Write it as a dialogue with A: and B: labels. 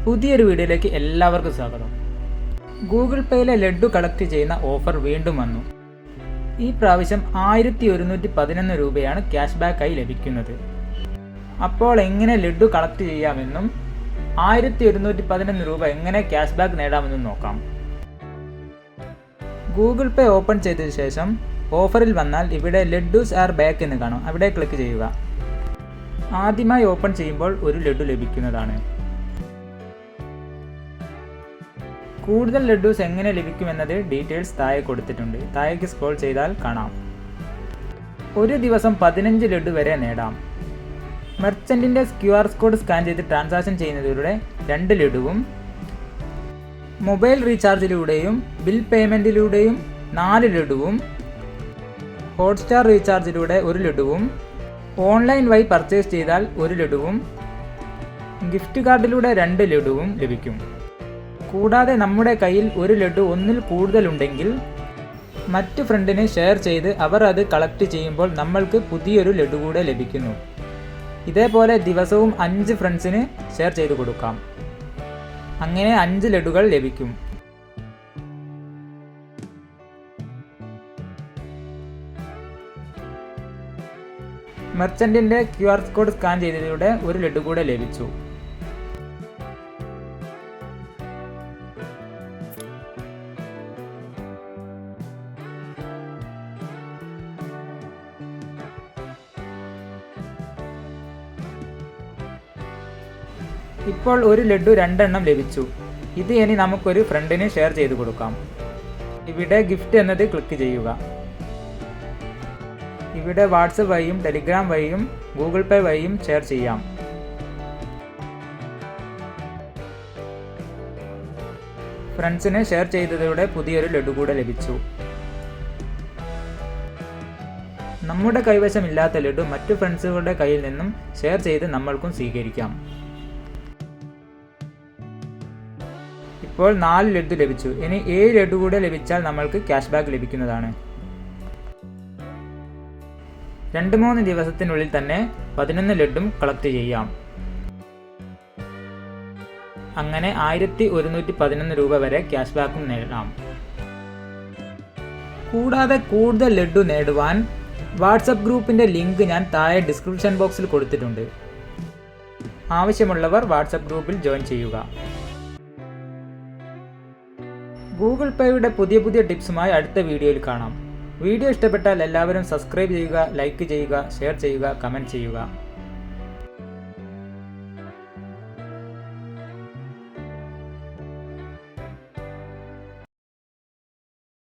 A: പുതിയൊരു വീഡിയോയിലേക്ക് എല്ലാവർക്കും സ്വാഗതം. ഗൂഗിൾ പേയിലെ ലഡ്ഡു കളക്ട് ചെയ്യുന്ന ഓഫർ വീണ്ടും വന്നു. ഈ പ്രാവശ്യം 1111 രൂപയാണ് ക്യാഷ് ബാക്കായി ലഭിക്കുന്നത്. അപ്പോൾ എങ്ങനെ ലഡ്ഡു കളക്ട് ചെയ്യാമെന്നും 1111 രൂപ എങ്ങനെ ക്യാഷ് ബാക്ക് നേടാമെന്നും നോക്കാം. ഗൂഗിൾ പേ ഓപ്പൺ ചെയ്തതിനു ശേഷം ഓഫറിൽ വന്നാൽ ഇവിടെ ലഡ്ഡൂസ് ആർ ബാക്ക് എന്ന് കാണും. അവിടെ ക്ലിക്ക് ചെയ്യുക. ആദ്യമായി ഓപ്പൺ ചെയ്യുമ്പോൾ ഒരു ലഡ്ഡു ലഭിക്കുന്നതാണ്. കൂടുതൽ ലഡ്ഡൂസ് എങ്ങനെ ലഭിക്കുമെന്നത് ഡീറ്റെയിൽസ് താഴെ കൊടുത്തിട്ടുണ്ട്. താഴേക്ക് സ്ക്രോൾ ചെയ്താൽ കാണാം. ഒരു ദിവസം 15 ലഡ്ഡു വരെ നേടാം. മെർച്ചൻറ്റിൻ്റെ QR കോഡ് സ്കാൻ ചെയ്ത് ട്രാൻസാക്ഷൻ ചെയ്യുന്നതിലൂടെ 2 ലഡ്ഡുവും, മൊബൈൽ റീചാർജിലൂടെയും ബിൽ പേയ്മെൻറ്റിലൂടെയും 4 ലഡ്ഡുവും, ഹോട്ട്സ്റ്റാർ റീചാർജിലൂടെ 1 ലഡ്ഡുവും, ഓൺലൈൻ വഴി പർച്ചേസ് ചെയ്താൽ 1 ലഡ്ഡുവും, ഗിഫ്റ്റ് കാർഡിലൂടെ 2 ലഡ്ഡുവും ലഭിക്കും. കൂടാതെ നമ്മുടെ കയ്യിൽ ഒരു ലഡ്ഡു ഒന്നിൽ കൂടുതലുണ്ടെങ്കിൽ മറ്റു ഫ്രണ്ടിന് ഷെയർ ചെയ്ത് അവർ അത് കളക്ട് ചെയ്യുമ്പോൾ നമ്മൾക്ക് പുതിയൊരു ലഡ്ഡു കൂടെ ലഭിക്കുന്നു. ഇതേപോലെ ദിവസവും 5 ഫ്രണ്ട്സിന് ഷെയർ ചെയ്ത് കൊടുക്കാം. അങ്ങനെ 5 ലഡ്ഡുകൾ ലഭിക്കും. മെർച്ചൻറ്റിൻ്റെ QR കോഡ് സ്കാൻ ചെയ്തതിലൂടെ 1 ലഡ്ഡു കൂടെ ലഭിച്ചു. ഇപ്പോൾ 1 ലഡ്ഡു 2 എണ്ണം ലഭിച്ചു. ഇത് ഇനി നമുക്കൊരു ഫ്രണ്ടിന് ഷെയർ ചെയ്ത് കൊടുക്കാം. ഇവിടെ ഗിഫ്റ്റ് എന്നത് ക്ലിക്ക് ചെയ്യുക. ഇവിടെ വാട്സപ്പ് വഴിയും ടെലിഗ്രാം വഴിയും ഗൂഗിൾ പേ വഴിയും ഷെയർ ചെയ്യാം. ഫ്രണ്ട്സിന് ഷെയർ ചെയ്തതോടെ പുതിയൊരു ലഡ്ഡു കൂടെ ലഭിച്ചു. നമ്മുടെ കൈവശമില്ലാത്ത ലഡ്ഡു മറ്റു ഫ്രണ്ട്സുകളുടെ കയ്യിൽ നിന്നും ഷെയർ ചെയ്ത് നമ്മൾക്കും സ്വീകരിക്കാം. ഇപ്പോൾ 4 ലഡ്ഡു ലഭിച്ചു. ഇനി 7 ലഡ്ഡു കൂടെ ലഭിച്ചാൽ നമ്മൾക്ക് ക്യാഷ് ബാക്ക് ലഭിക്കുന്നതാണ്. 2-3 ദിവസത്തിനുള്ളിൽ തന്നെ 11 ലഡ്ഡും കളക്ട് ചെയ്യാം. അങ്ങനെ 1111 രൂപ വരെ ക്യാഷ് ബാക്കും നേടാം. കൂടാതെ കൂടുതൽ ലഡ്ഡു നേടുവാൻ വാട്സപ്പ് ഗ്രൂപ്പിൻ്റെ ലിങ്ക് ഞാൻ താഴെ ഡിസ്ക്രിപ്ഷൻ ബോക്സിൽ കൊടുത്തിട്ടുണ്ട്. ആവശ്യമുള്ളവർ വാട്സപ്പ് ഗ്രൂപ്പിൽ ജോയിൻ ചെയ്യുക. ഗൂഗിൾ പേയുടെ പുതിയ ടിപ്സുമായി അടുത്ത വീഡിയോയിൽ കാണാം. വീഡിയോ ഇഷ്ടപ്പെട്ടാൽ എല്ലാവരും സബ്സ്ക്രൈബ് ചെയ്യുക, ലൈക്ക് ചെയ്യുക, ഷെയർ ചെയ്യുക, കമൻറ്റ് ചെയ്യുക.